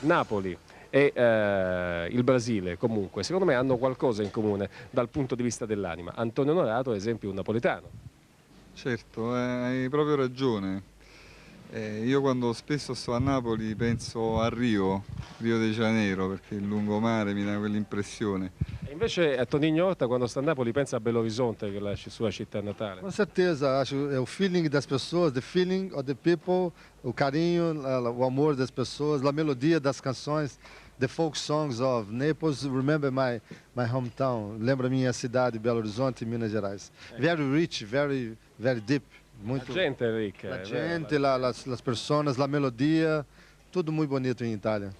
Napoli e il Brasile comunque, secondo me hanno qualcosa in comune dal punto di vista dell'anima. Antonio Onorato, ad esempio, è un napoletano. Certo, hai proprio ragione. Io quando spesso sto a Napoli penso a Rio de Janeiro, perché il lungomare mi dà quell'impressione. E invece Toninho Horta, quando sta a Napoli, pensa a Belo Horizonte, che è la sua città natale. Com certeza, acho é o feeling das pessoas, the feeling of the people, o carinho, o amor das pessoas, a melodia das canções, the folk songs of Naples. Remember my hometown, lembra minha cidade, Belo Horizonte, Minas Gerais. Very rich, very deep, muito. La gente è ricca. La è vero, gente, las personas, la melodia, tudo muito bonito em Itália.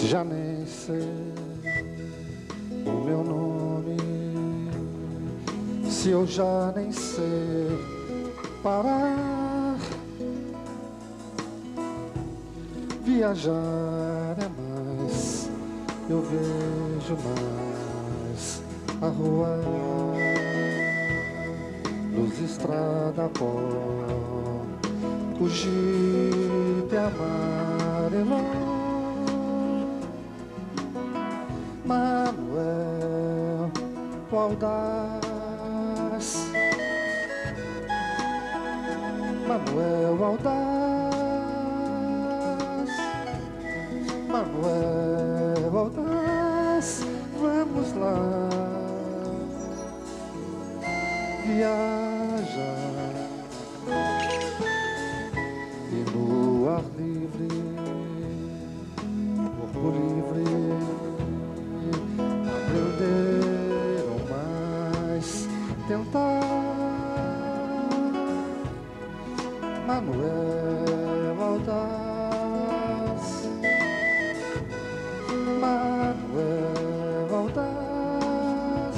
Se já nem sei o meu nome, se eu já nem sei parar, viajar é mais, eu vejo mais a rua, luz, estrada, pó, o jipe amarelo. Manuel, o audaz, Manuel, o audaz, Manuel, o audaz, vamos lá viajar e no ar livre, corpo livre, aprender ou mais tentar. Manuel audaz, Manuel audaz,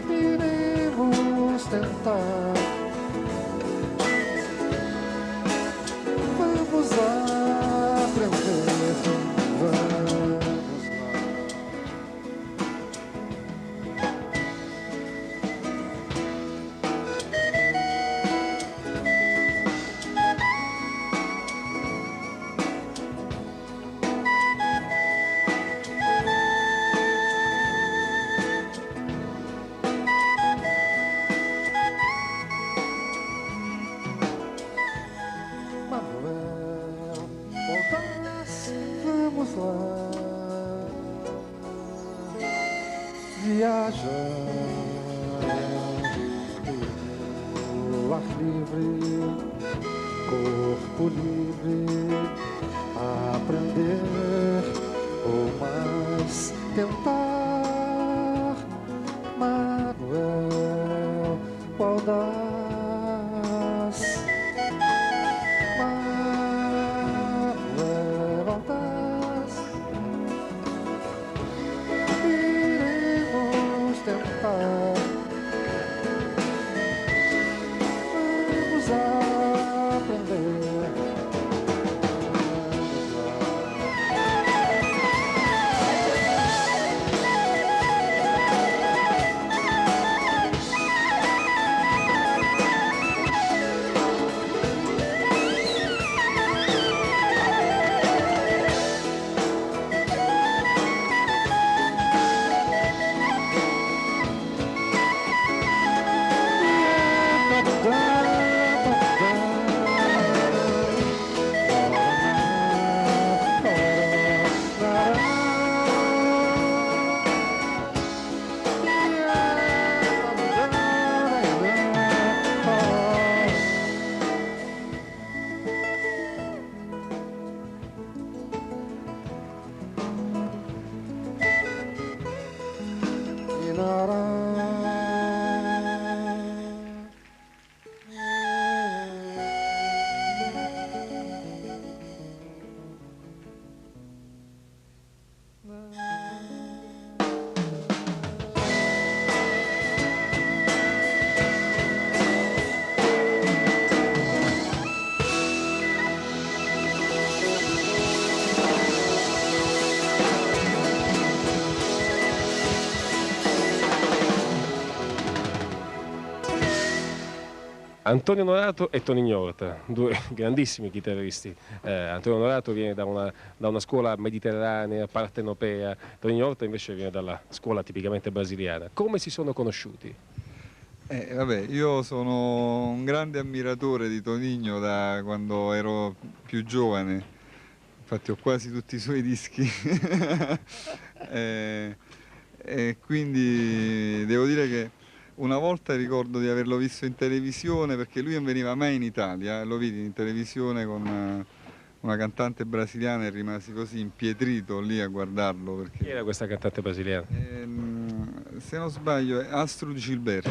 iremos tentar. Vamos aprender, vamos lá. Manuel, voltas, vamos lá viajar no ar livre, corpo livre, aprender ou mais tentar. Manuel, audaz, Manuel audaz, iremos tentar. Vamos aprender. Vamos lá. Antonio Onorato e Tony Ignorta, due grandissimi chitarristi. Antonio Onorato viene da una scuola mediterranea, partenopea, Tony Ignorta invece viene dalla scuola tipicamente brasiliana. Come si sono conosciuti? Vabbè, io sono un grande ammiratore di Tonigno da quando ero più giovane, infatti ho quasi tutti i suoi dischi. E quindi devo dire che una volta ricordo di averlo visto in televisione, perché lui non veniva mai in Italia, lo vidi in televisione con una cantante brasiliana e rimasi così impietrito lì a guardarlo. Perché, Chi era questa cantante brasiliana? se non sbaglio è Astrud Gilberto,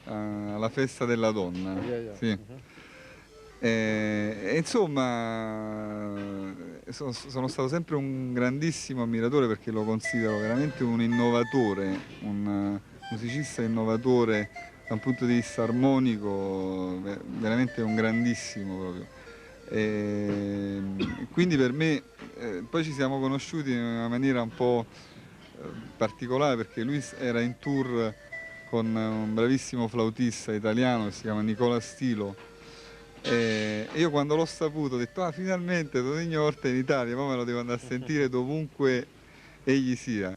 alla festa della donna. Sì. Insomma, sono stato sempre un grandissimo ammiratore perché lo considero veramente un innovatore, un musicista innovatore da un punto di vista armonico, veramente un grandissimo proprio. Quindi per me, poi ci siamo conosciuti in una maniera un po' particolare perché lui era in tour con un bravissimo flautista italiano che si chiama Nicola Stilo. E io quando l'ho saputo ho detto ah finalmente Toninho Horta è in Italia, poi me lo devo andare a sentire dovunque egli sia.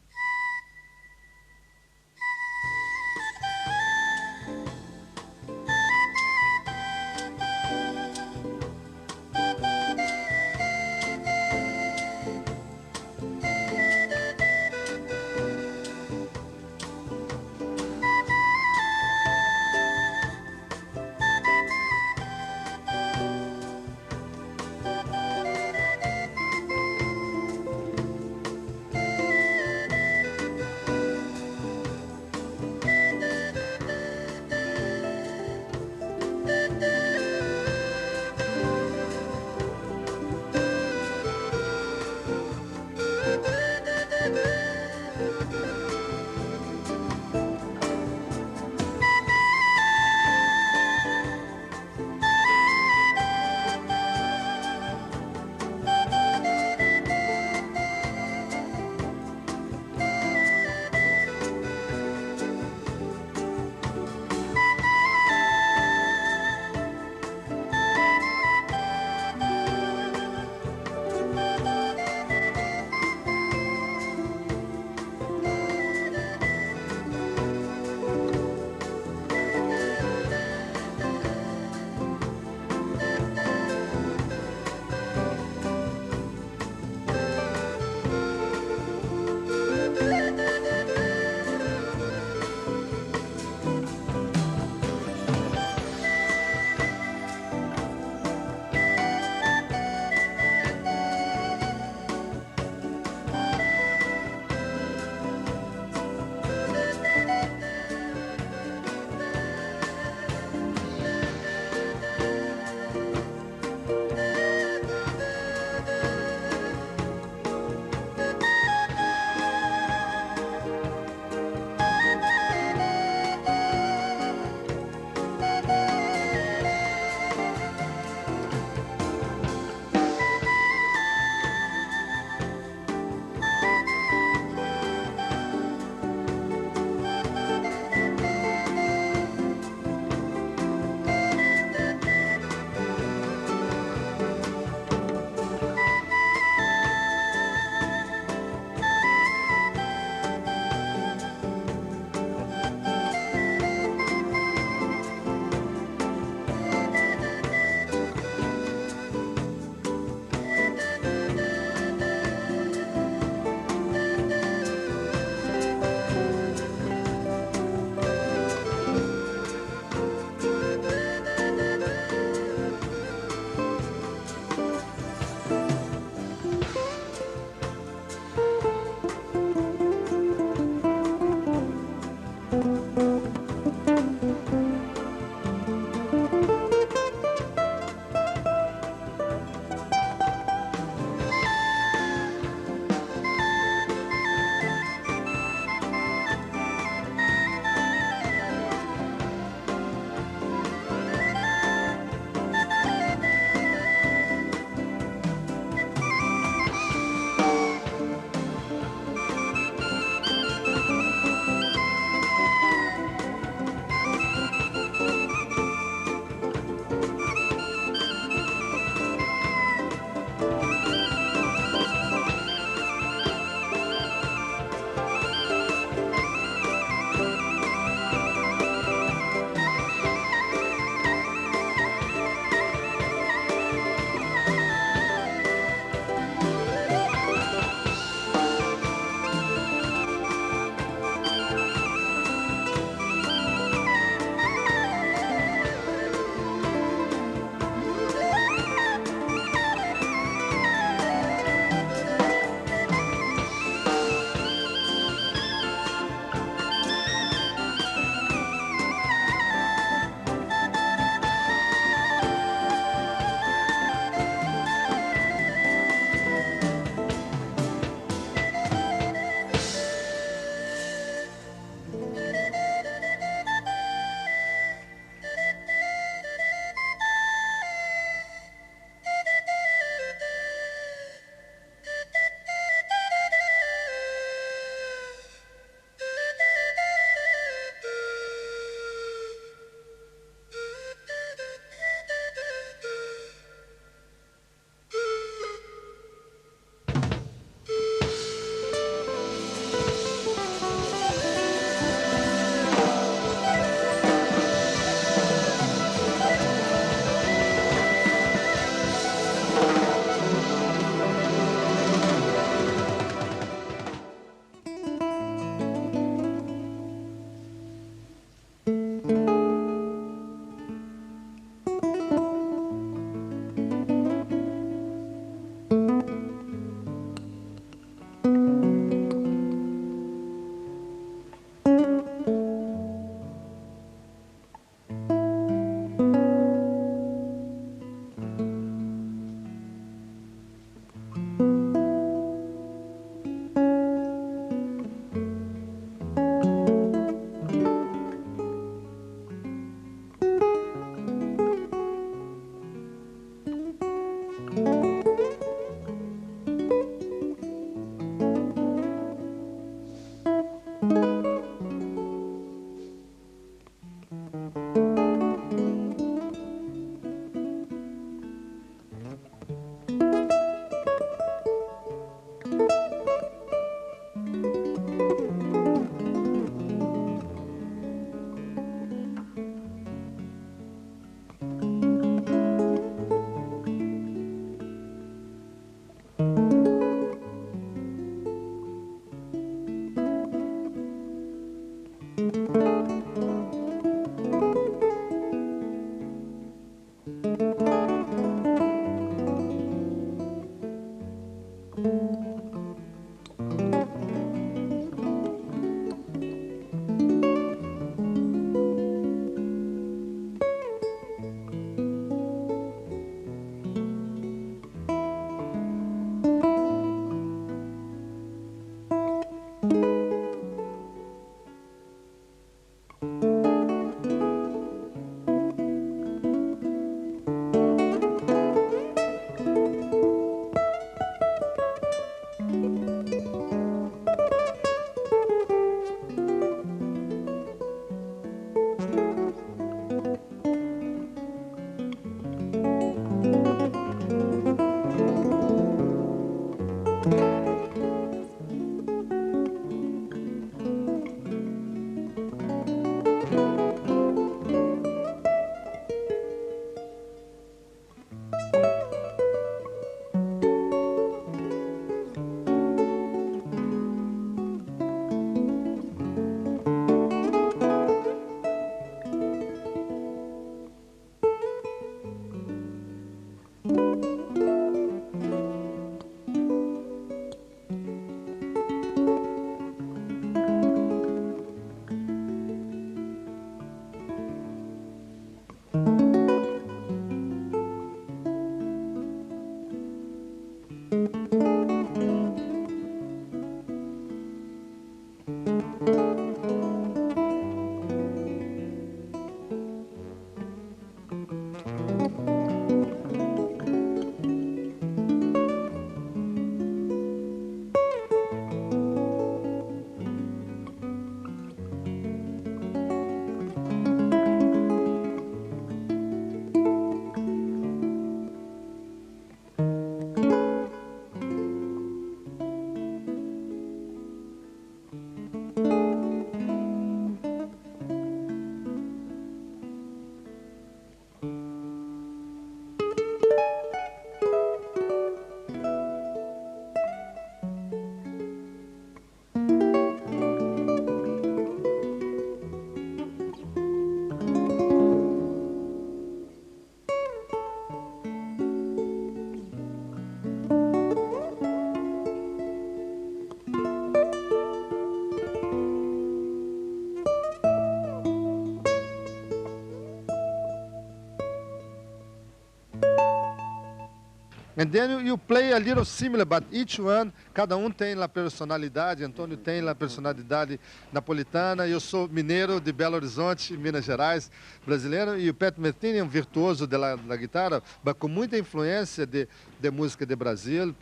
And then you play a little similar, but each one, cada um tem a personalidade. Antônio tem a personalidade napolitana. Eu sou mineiro de Belo Horizonte, Minas Gerais, brasileiro. E o Pat Metheny é um virtuoso da guitarra, mas com muita influência de música de Brasil,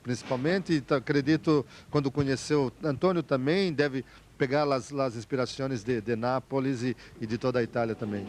principalmente. E acredito, quando conheceu Antônio também, deve pegar as inspirações de Nápoles e de toda a Itália também.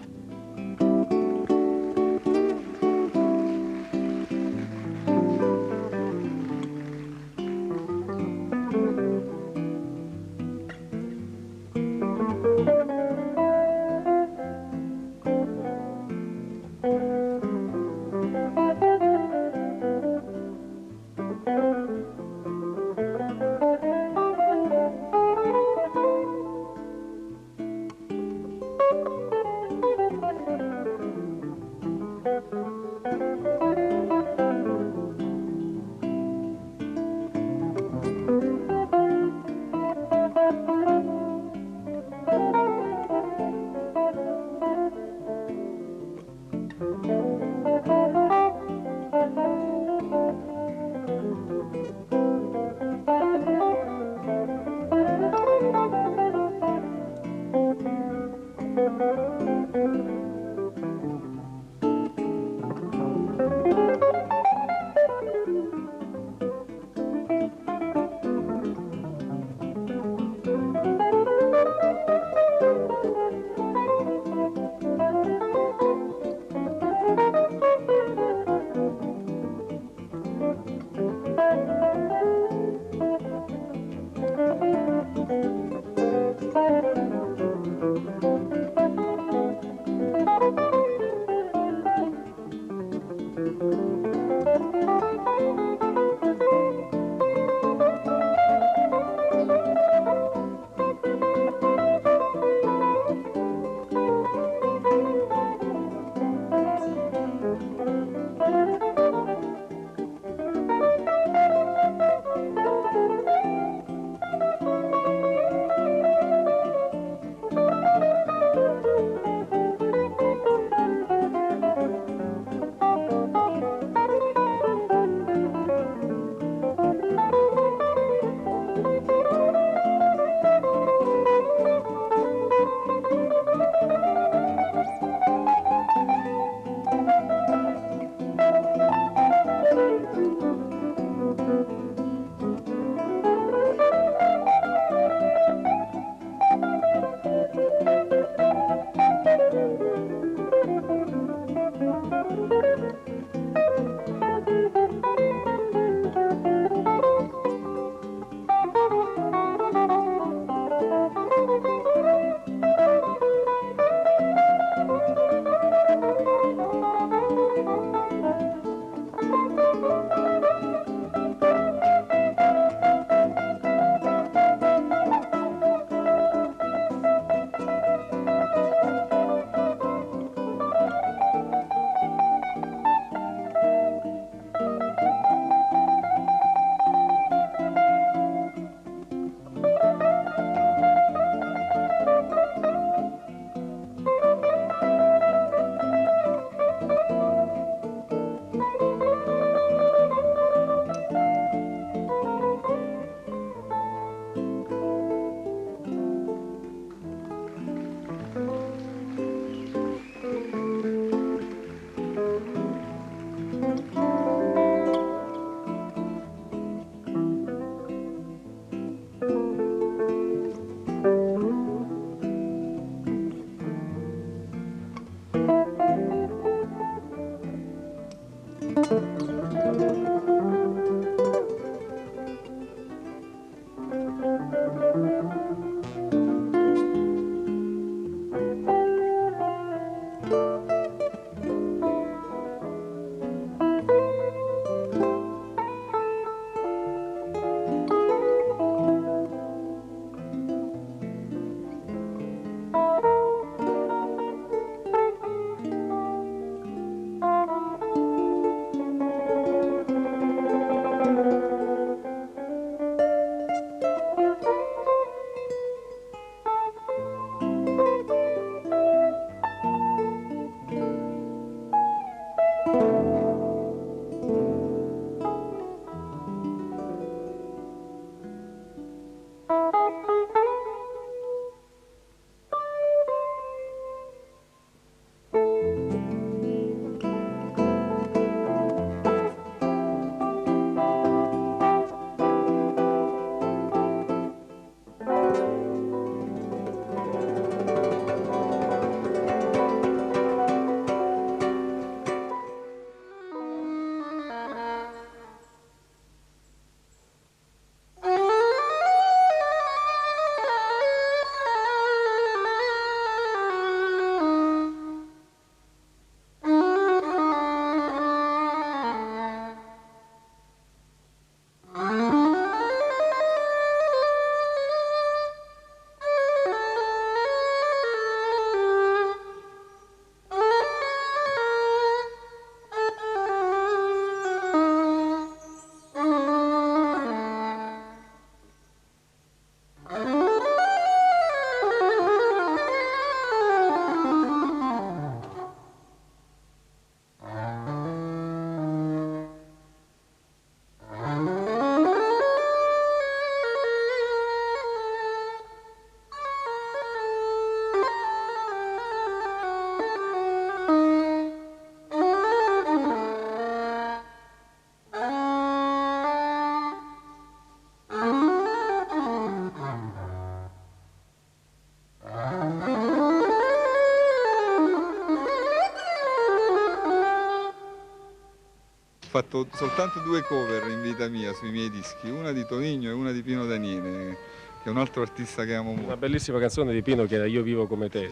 fatto soltanto 2 cover in vita mia sui miei dischi, una di Tonigno e una di Pino Daniele, che è un altro artista che amo molto. Una bellissima canzone di Pino che era Io vivo come te.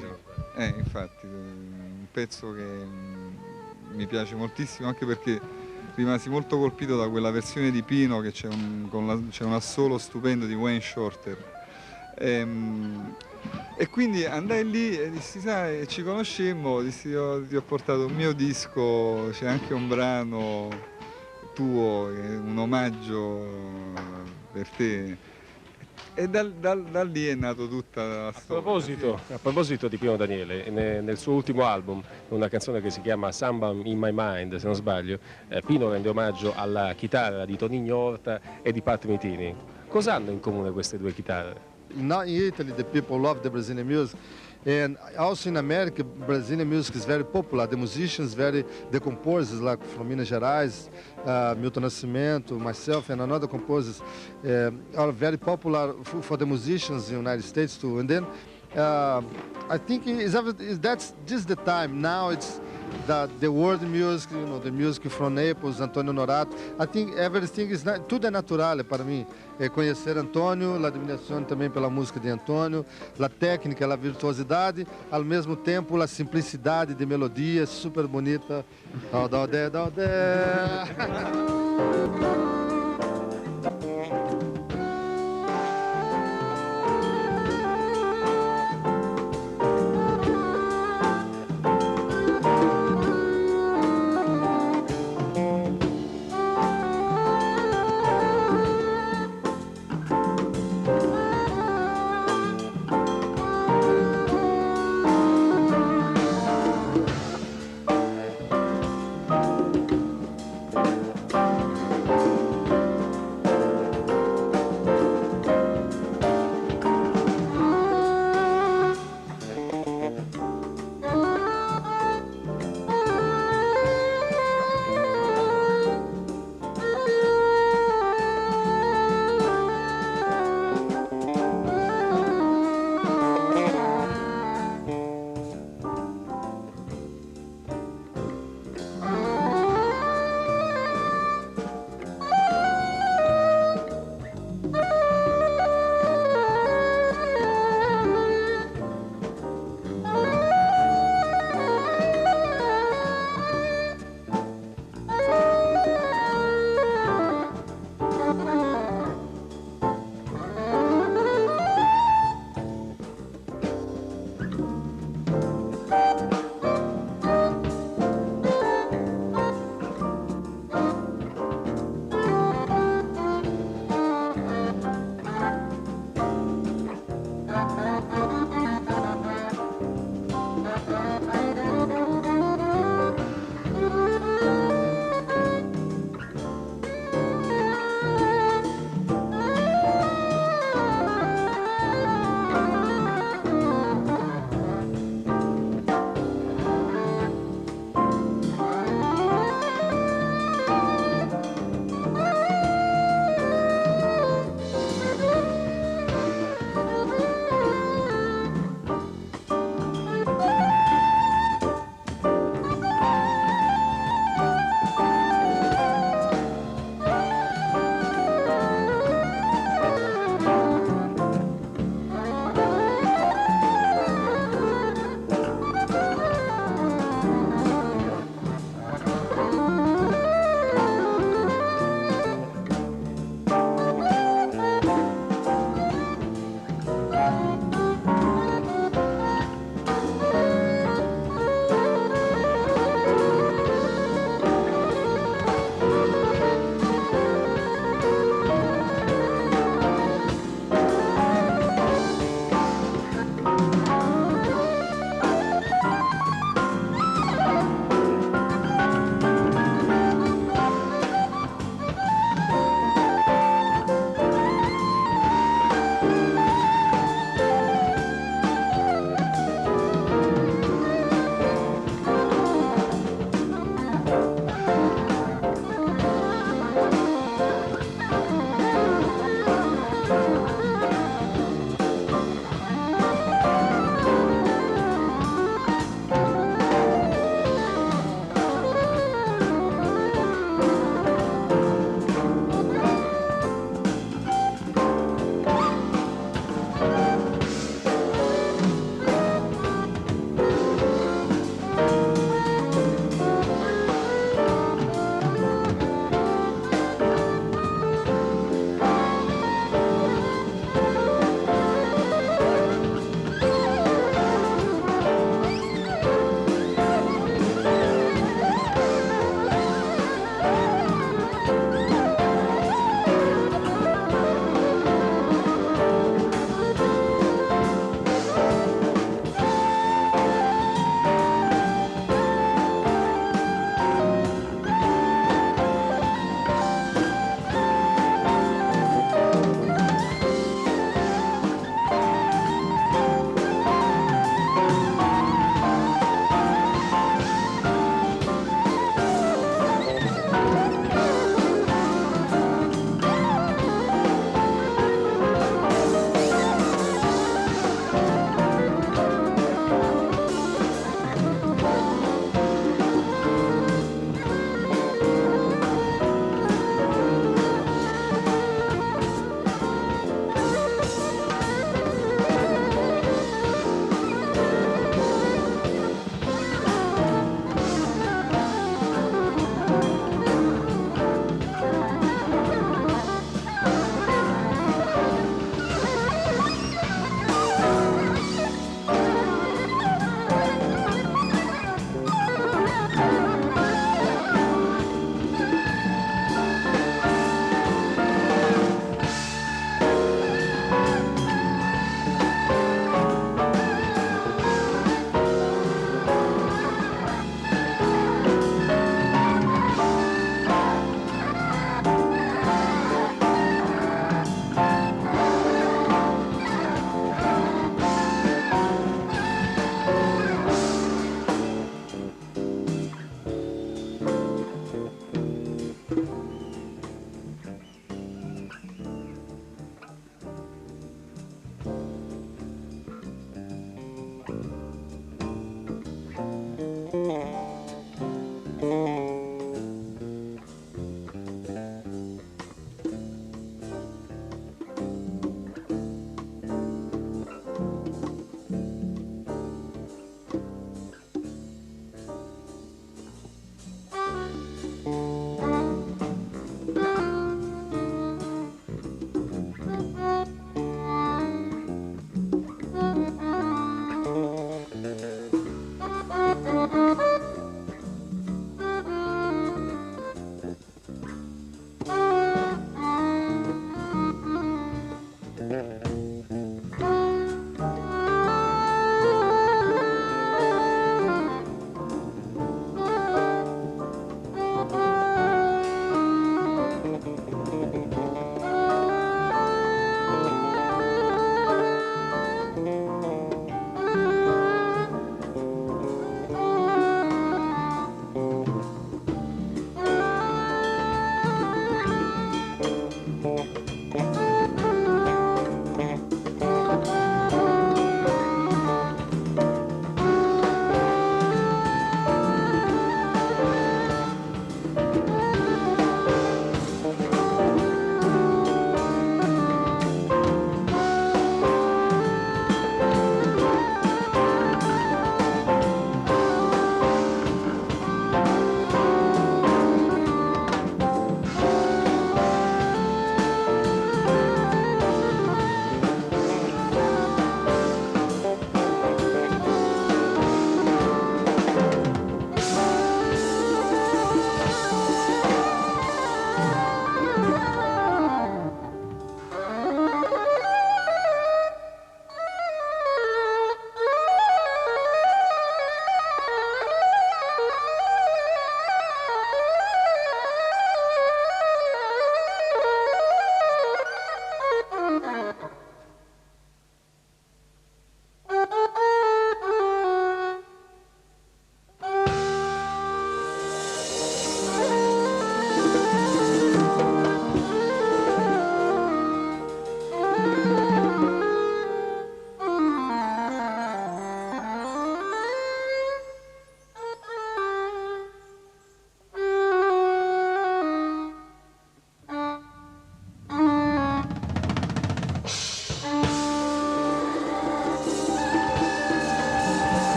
Infatti, un pezzo che mi piace moltissimo, anche perché rimasi molto colpito da quella versione di Pino che c'è un assolo stupendo di Wayne Shorter. E quindi andai lì e dissi, sai, ci conoscemmo, dissi, ti ho portato un mio disco, c'è anche un brano tuo, un omaggio per te. E da lì è nato tutta la storia. A proposito di Pino Daniele, nel suo ultimo album, una canzone che si chiama Samba in My Mind, se non sbaglio, Pino rende omaggio alla chitarra di Tonigno Orta e di Pat Metheny. Cosa hanno in comune queste due chitarre? Now in Italy, the people love the Brazilian music, and also in America, Brazilian music is very popular. The musicians, the composers like from Minas Gerais, Milton Nascimento, myself, and another composers are very popular for the musicians in the United States too. And then I think that's just the time now. It's the world music, you know, the music from Naples, Antonio Norato. I think everything is tudo é natural para mim. Conhecer Antônio, a admiração também pela música de Antônio, a técnica, a virtuosidade, ao mesmo tempo a simplicidade de melodia, super bonita. Dodé, dodé.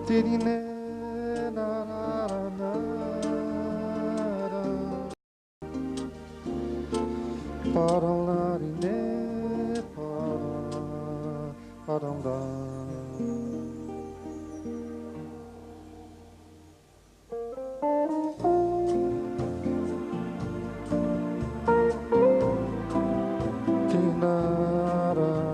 Tirine, na, na, na, na. Paralarine, paranda. Tinara.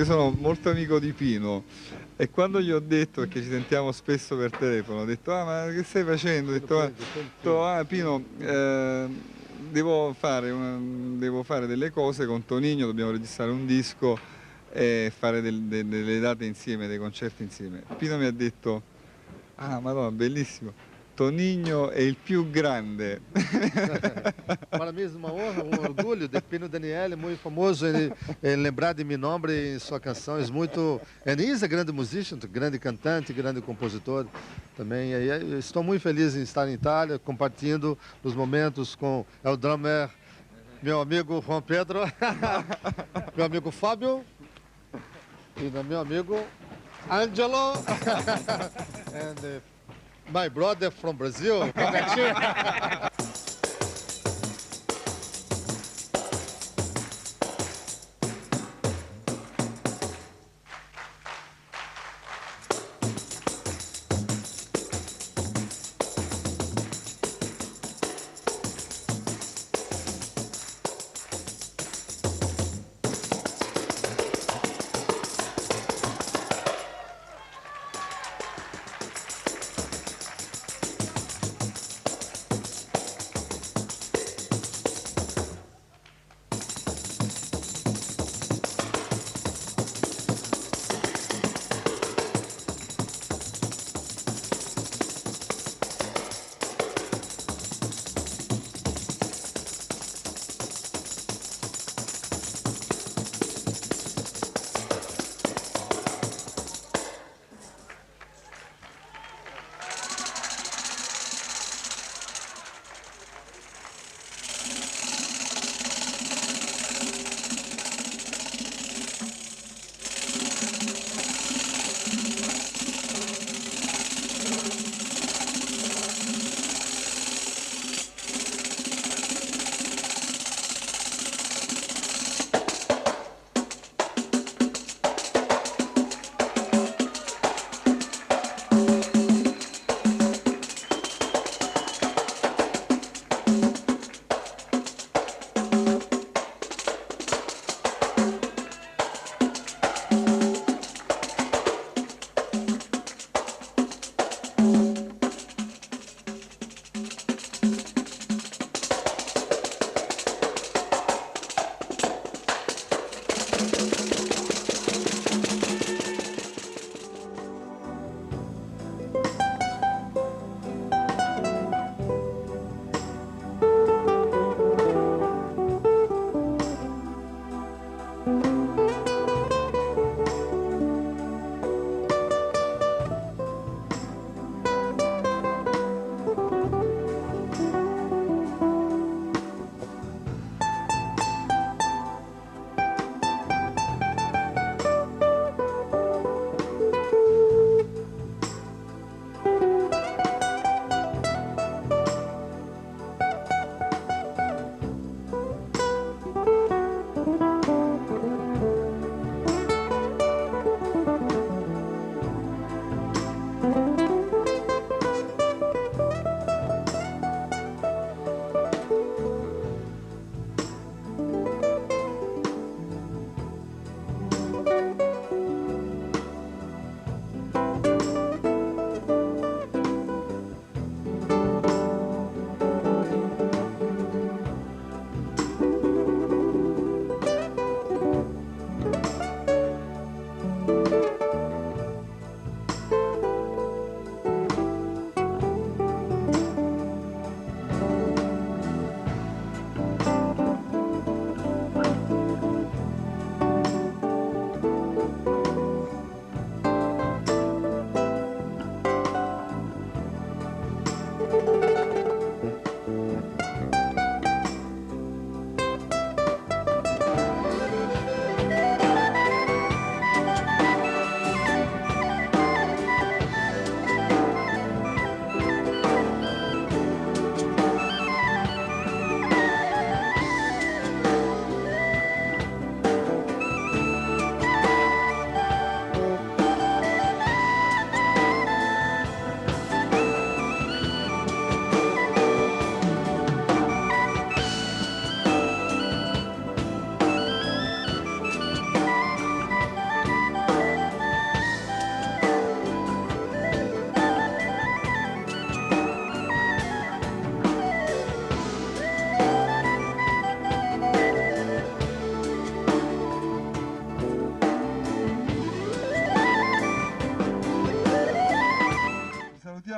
Io sono molto amico di Pino e quando gli ho detto, perché ci sentiamo spesso per telefono, ho detto ah ma che stai facendo? Ho detto ah Pino, devo fare delle cose con Tonigno, dobbiamo registrare un disco e fare delle date insieme, dei concerti insieme. Pino mi ha detto ah madonna, bellissimo, Tonigno è il più grande. Para mim é uma honra, um orgulho. De Pino Daniele, muito famoso, ele lembrar de meu nome em suas canções. Muito. Ele é grande musician, grande cantante, grande compositor também. E aí, eu estou muito feliz em estar em Itália, compartilhando os momentos com o drummer, meu amigo Juan Pedro, meu amigo Fábio e meu amigo Angelo. And my brother from Brazil, Robertinho.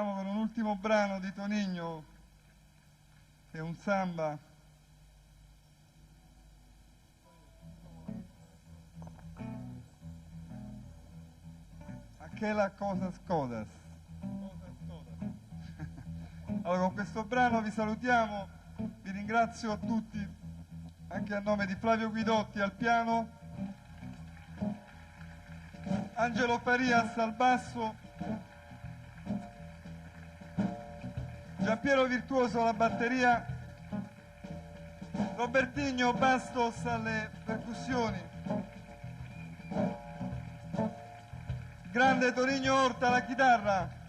salutiamo con un ultimo brano di Tonigno, che è un samba. Aquella cosas codas. Allora, con questo brano vi salutiamo, vi ringrazio tutti, anche a nome di Flavio Guidotti al piano, Angelo Farias al basso, Giampiero Virtuoso alla batteria, Robertinho Bastos alle percussioni, grande Tonigno Orta alla chitarra.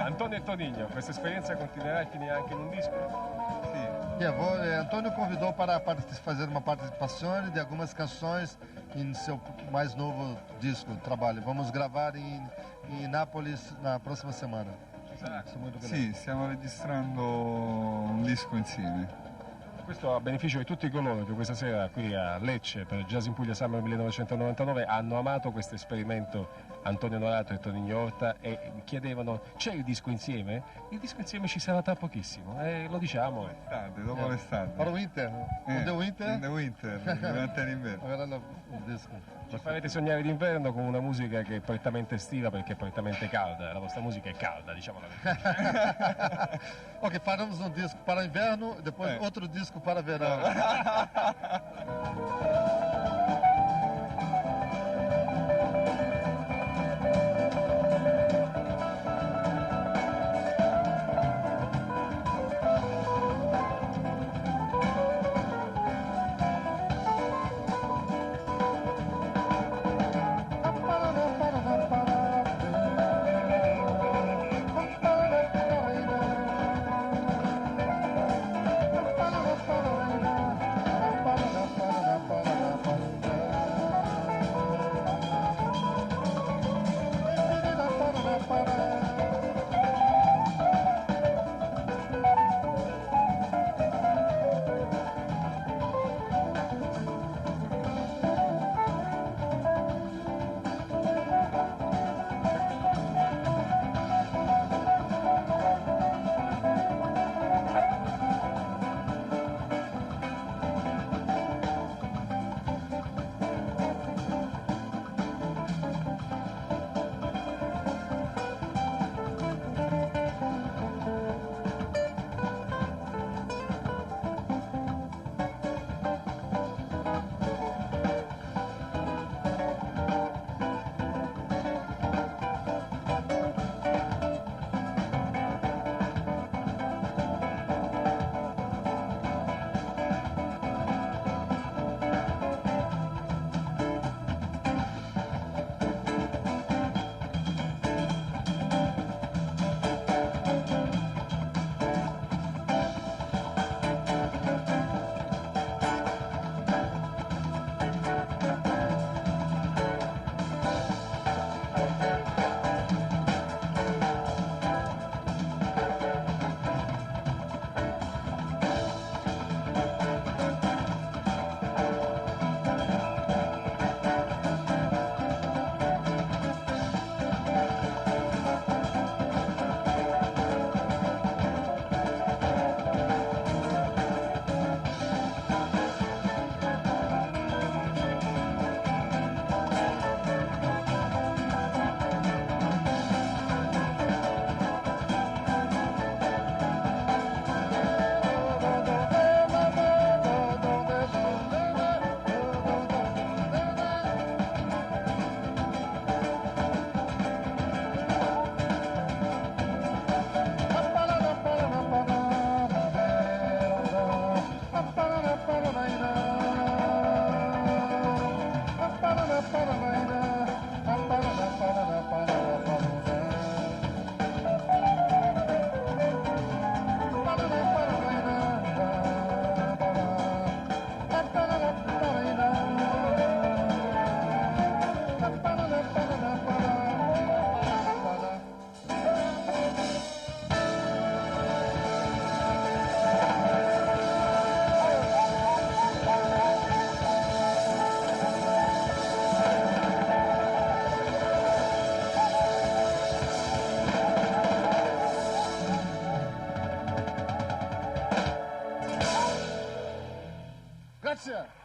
Antonio e Tonigno, questa esperienza continuerà e finirà anche in un disco? Antônio convidou para fazer uma participação de algumas canções em seu mais novo disco, trabalho. Vamos gravar em Nápoles na próxima semana. Sì, stiamo registrando un disco insieme. Questo a beneficio di tutti coloro che questa sera qui a Lecce per Jazz in Puglia Summer 1999 hanno amato questo esperimento, Antonio Norato e Tonigno Orta, e chiedevano: c'è il disco insieme? Il disco insieme ci sarà tra pochissimo, e lo diciamo. Dopo l'estate. Para o Inter, on the Winter? The Winter, durante l'inverno. Agora o disco. Ci farete sognare d'inverno con una musica che è prettamente estiva perché è prettamente calda, la vostra musica è calda, diciamo la verità. Ok, faremos um disco para inverno, depois outro disco para verão. Grazie.